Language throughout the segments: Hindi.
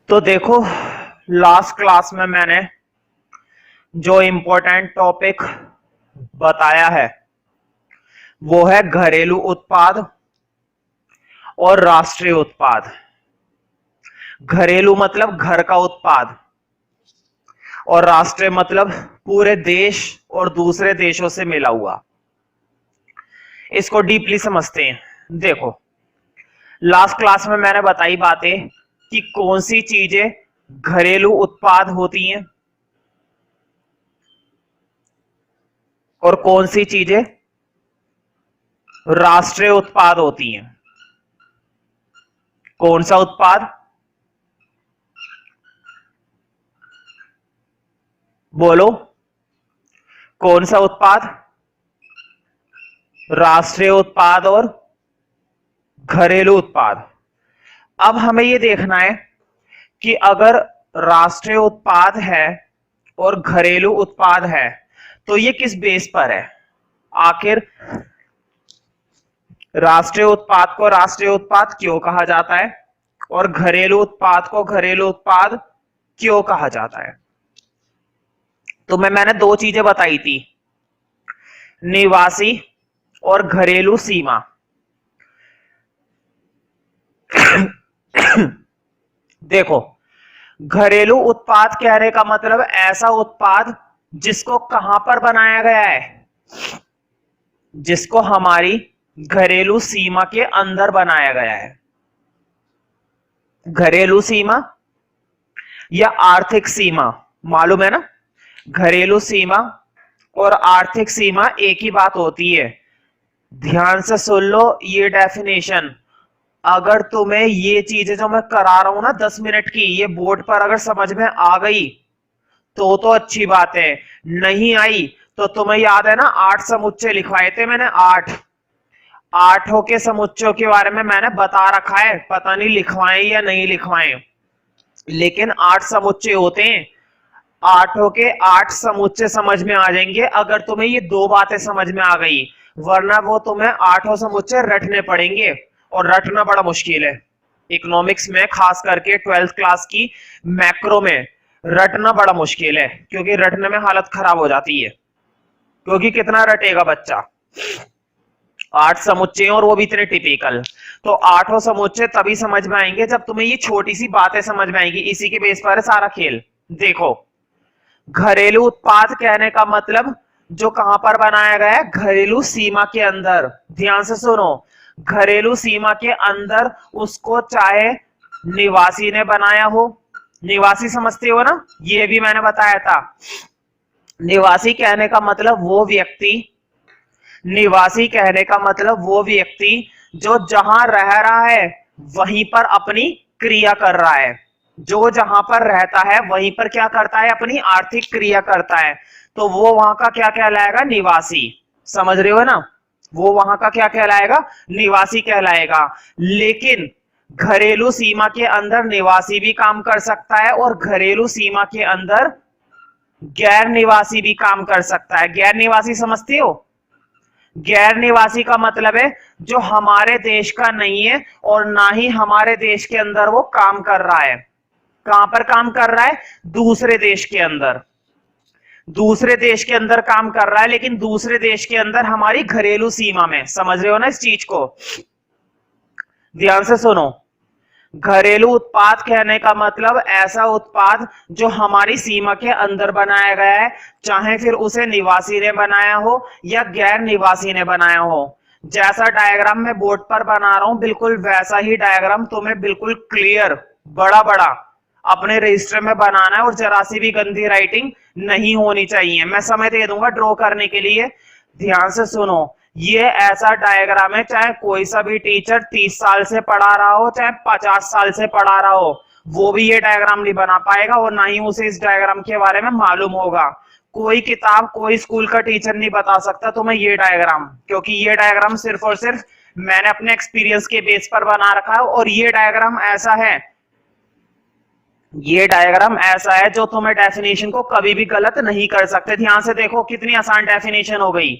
तो देखो, लास्ट क्लास में मैंने जो इम्पोर्टेंट टॉपिक बताया है वो है घरेलू उत्पाद और राष्ट्रीय उत्पाद। घरेलू मतलब घर का उत्पाद और राष्ट्रीय मतलब पूरे देश और दूसरे देशों से मिला हुआ। इसको डीपली समझते हैं। देखो, लास्ट क्लास में मैंने बताई बातें कि कौन सी चीजें घरेलू उत्पाद होती हैं और कौन सी चीजें राष्ट्रीय उत्पाद होती हैं। कौन सा उत्पाद? बोलो, कौन सा उत्पाद? राष्ट्रीय उत्पाद और घरेलू उत्पाद। अब हमें यह देखना है कि अगर राष्ट्रीय उत्पाद है और घरेलू उत्पाद है तो ये किस बेस पर है। आखिर राष्ट्रीय उत्पाद को राष्ट्रीय उत्पाद क्यों कहा जाता है और घरेलू उत्पाद को घरेलू उत्पाद क्यों कहा जाता है। तो मैंने दो चीजें बताई थी, निवासी और घरेलू सीमा। देखो, घरेलू उत्पाद कहने का मतलब ऐसा उत्पाद जिसको कहां पर बनाया गया है, जिसको हमारी घरेलू सीमा के अंदर बनाया गया है। घरेलू सीमा या आर्थिक सीमा, मालूम है ना, घरेलू सीमा और आर्थिक सीमा एक ही बात होती है। ध्यान से सुन लो ये डेफिनेशन। अगर तुम्हें ये चीजें जो मैं करा रहा हूं ना 10 मिनट की, ये बोर्ड पर अगर समझ में आ गई तो अच्छी बात है, नहीं आई तो तुम्हें याद है ना 8 समुच्चय लिखवाए थे मैंने, 8 के समुच्चयों के बारे में मैंने बता रखा है, पता नहीं लिखवाएं या नहीं लिखवाएं, लेकिन 8 समुच्चय होते हैं। 8 के 8 समुच्चय समझ में आ जाएंगे अगर तुम्हें ये दो बातें समझ में आ गई, वरना वो तुम्हें 8 समुच्चय रटने पड़ेंगे और रटना बड़ा मुश्किल है। इकोनॉमिक्स में खास करके 12th क्लास की मैक्रो में रटना बड़ा मुश्किल है, क्योंकि रटने में हालत खराब हो जाती है, क्योंकि कितना रटेगा बच्चा। 8 समुच्चय और वो भी इतने टिपिकल। तो 8 समुच्चय तभी समझ में आएंगे जब तुम्हें ये छोटी सी बातें समझ में आएंगी, इसी के बेस पर है सारा खेल। देखो, घरेलू उत्पाद कहने का मतलब जो कहां पर बनाया गया है, घरेलू सीमा के अंदर। ध्यान से सुनो, घरेलू सीमा के अंदर, उसको चाहे निवासी ने बनाया हो, निवासी समझते हो ना, ये भी मैंने बताया था। निवासी कहने का मतलब वो व्यक्ति, निवासी कहने का मतलब वो व्यक्ति जो जहां रह रहा है वहीं पर अपनी क्रिया कर रहा है, जो जहां पर रहता है वहीं पर क्या करता है, अपनी आर्थिक क्रिया करता है, तो वो वहां का क्या कहलाएगा, निवासी। समझ रहे हो ना, वो वहां का क्या कहलाएगा, निवासी कहलाएगा। लेकिन घरेलू सीमा के अंदर निवासी भी काम कर सकता है और घरेलू सीमा के अंदर गैर निवासी भी काम कर सकता है। गैर निवासी समझते हो? गैर निवासी का मतलब है जो हमारे देश का नहीं है और ना ही हमारे देश के अंदर वो काम कर रहा है। कहां पर काम कर रहा है, दूसरे देश के अंदर। दूसरे देश के अंदर काम कर रहा है, लेकिन दूसरे देश के अंदर हमारी घरेलू सीमा में। समझ रहे हो ना इस चीज को, ध्यान से सुनो। घरेलू उत्पाद कहने का मतलब ऐसा उत्पाद जो हमारी सीमा के अंदर बनाया गया है, चाहे फिर उसे निवासी ने बनाया हो या गैर निवासी ने बनाया हो। जैसा डायग्राम मैं बोर्ड पर बना रहा हूं बिल्कुल वैसा ही डायग्राम तुम्हें बिल्कुल क्लियर बड़ा बड़ा अपने रजिस्टर में बनाना है और जरा सी भी गंदी राइटिंग नहीं होनी चाहिए। मैं समय दे दूंगा ड्रॉ करने के लिए, ध्यान से सुनो। ये ऐसा डायग्राम है, चाहे कोई सा भी टीचर 30 साल से पढ़ा रहा हो चाहे 50 साल से पढ़ा रहा हो, वो भी ये डायग्राम नहीं बना पाएगा और ना ही उसे इस डायग्राम के बारे में मालूम होगा। कोई किताब, कोई स्कूल का टीचर नहीं बता सकता तुम्हें ये डायग्राम, क्योंकि ये डायग्राम सिर्फ और सिर्फ मैंने अपने एक्सपीरियंस के बेस पर बना रखा है। और ये डायग्राम ऐसा है, ये डायग्राम ऐसा है जो तुम्हें डेफिनेशन को कभी भी गलत नहीं कर सकते। ध्यान से देखो कितनी आसान डेफिनेशन हो गई।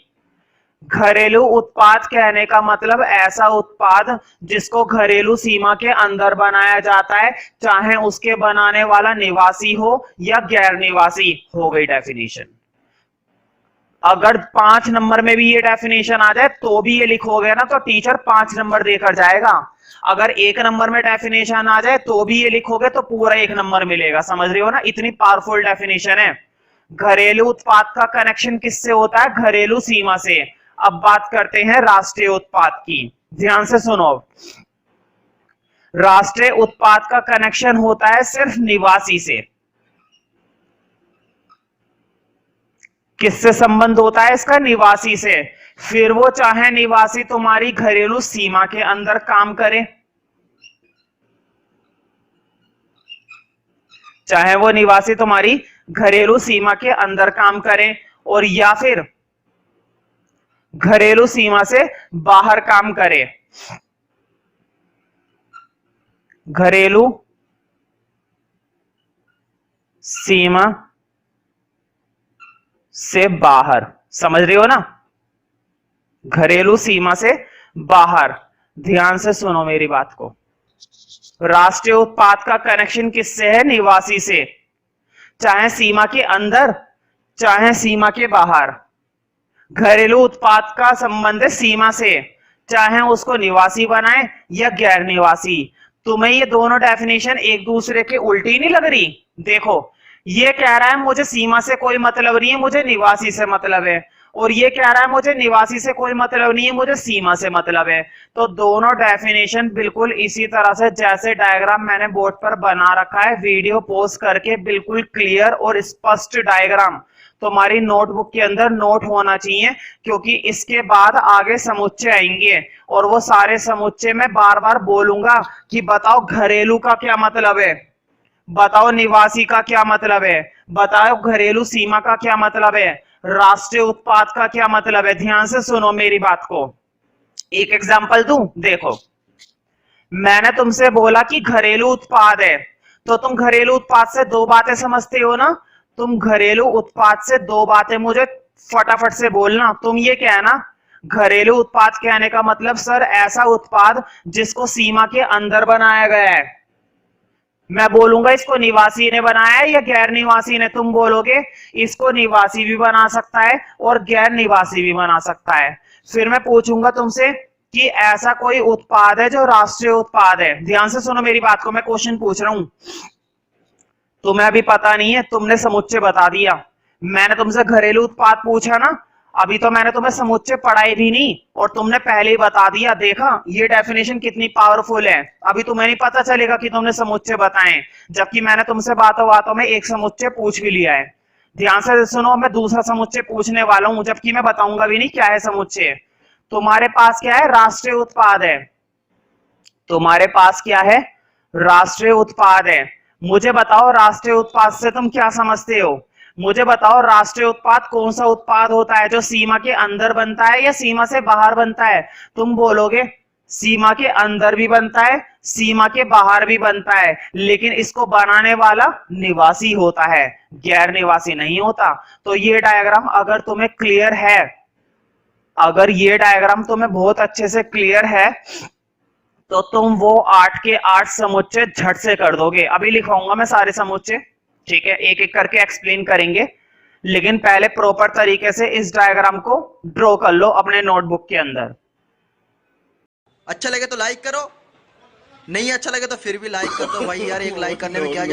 घरेलू उत्पाद कहने का मतलब ऐसा उत्पाद जिसको घरेलू सीमा के अंदर बनाया जाता है, चाहे उसके बनाने वाला निवासी हो या गैर निवासी। हो गई डेफिनेशन। अगर 5 नंबर में भी ये डेफिनेशन आ जाए तो भी ये लिखोगे ना तो टीचर 5 नंबर देकर जाएगा। अगर 1 नंबर में डेफिनेशन आ जाए तो भी ये लिखोगे तो पूरा 1 नंबर मिलेगा। समझ रहे हो ना, इतनी पावरफुल डेफिनेशन है। घरेलू उत्पाद का कनेक्शन किससे होता है? घरेलू सीमा से। अब बात करते हैं राष्ट्रीय उत्पाद की। ध्यान से सुनो। राष्ट्रीय उत्पाद का कनेक्शन होता है सिर्फ निवासी से। किससे संबंध होता है इसका? निवासी से। फिर वो चाहे निवासी तुम्हारी घरेलू सीमा के अंदर काम करे, चाहे वो निवासी तुम्हारी घरेलू सीमा के अंदर काम करे, और या फिर घरेलू सीमा से बाहर काम करे। घरेलू सीमा से बाहर, समझ रहे हो ना? घरेलू सीमा से बाहर। ध्यान से सुनो मेरी बात को। राष्ट्रीय उत्पाद का कनेक्शन किससे है? निवासी से। चाहे सीमा के अंदर चाहे सीमा के बाहर। घरेलू उत्पाद का संबंध है सीमा से, चाहे उसको निवासी बनाए या गैर निवासी। तुम्हें ये दोनों डेफिनेशन एक दूसरे के उल्टी नहीं लग रही? देखो, ये कह रहा है मुझे सीमा से कोई मतलब नहीं है, मुझे निवासी से मतलब है, और ये कह रहा है मुझे निवासी से कोई मतलब नहीं है, मुझे सीमा से मतलब है। तो दोनों डेफिनेशन बिल्कुल इसी तरह से जैसे डायग्राम मैंने बोर्ड पर बना रखा है, वीडियो पॉज करके बिल्कुल क्लियर और स्पष्ट डायग्राम तुम्हारी नोटबुक के अंदर नोट होना चाहिए, क्योंकि इसके बाद आगे समुच्चय आएंगे और वो सारे समुच्चय में बार बार बोलूंगा कि बताओ घरेलू का क्या मतलब है, बताओ निवासी का क्या मतलब है, बताओ घरेलू सीमा का क्या मतलब है, राष्ट्रीय उत्पाद का क्या मतलब है। ध्यान से सुनो मेरी बात को। एक एग्जांपल दूं, देखो, मैंने तुमसे बोला कि घरेलू उत्पाद है, तो तुम घरेलू उत्पाद से दो बातें समझते हो ना? तुम घरेलू उत्पाद से दो बातें मुझे फटाफट से बोलना। तुम ये कहना घरेलू उत्पाद कहने का मतलब सर ऐसा उत्पाद जिसको सीमा के अंदर बनाया गया है। मैं बोलूंगा इसको निवासी ने बनाया है या गैर निवासी ने, तुम बोलोगे इसको निवासी भी बना सकता है और गैर निवासी भी बना सकता है। फिर मैं पूछूंगा तुमसे कि ऐसा कोई उत्पाद है जो राष्ट्रीय उत्पाद है। ध्यान से सुनो मेरी बात को, मैं क्वेश्चन पूछ रहा हूं, तुम्हें अभी पता नहीं है, तुमने समुच्चय बता दिया। मैंने तुमसे घरेलू उत्पाद पूछा ना, अभी तो मैंने तुम्हें समुच्चय पढ़ाई भी नहीं और तुमने पहले ही बता दिया। देखा ये डेफिनेशन कितनी पावरफुल है। अभी तुम्हें नहीं पता चलेगा कि तुमने समुच्चय बताए, जबकि मैंने तुमसे बातों बातों में एक समुच्चय पूछ भी लिया है। ध्यान से सुनो, मैं दूसरा समुच्चय पूछने वाला हूं, जबकि मैं बताऊंगा भी नहीं क्या है समुच्चय। तुम्हारे पास क्या है? राष्ट्रीय उत्पाद है। तुम्हारे पास क्या है? राष्ट्रीय उत्पाद है। मुझे बताओ राष्ट्रीय उत्पाद से तुम क्या समझते हो? मुझे बताओ राष्ट्रीय उत्पाद कौन सा उत्पाद होता है जो सीमा के अंदर बनता है या सीमा से बाहर बनता है? तुम बोलोगे सीमा के अंदर भी बनता है, सीमा के बाहर भी बनता है, लेकिन इसको बनाने वाला निवासी होता है, गैर निवासी नहीं होता। तो ये डायग्राम अगर तुम्हें क्लियर है, अगर ये डायग्राम तुम्हें बहुत अच्छे से क्लियर है, तो तुम वो 8 के 8 समुच्चय झट से कर दोगे। अभी लिखाऊंगा मैं सारे समुच्चय, ठीक है, एक एक करके एक्सप्लेन करेंगे, लेकिन पहले प्रॉपर तरीके से इस डायग्राम को ड्रॉ कर लो अपने नोटबुक के अंदर। अच्छा लगे तो लाइक करो, नहीं अच्छा लगे तो फिर भी लाइक कर दो भाई यार, एक लाइक करने में क्या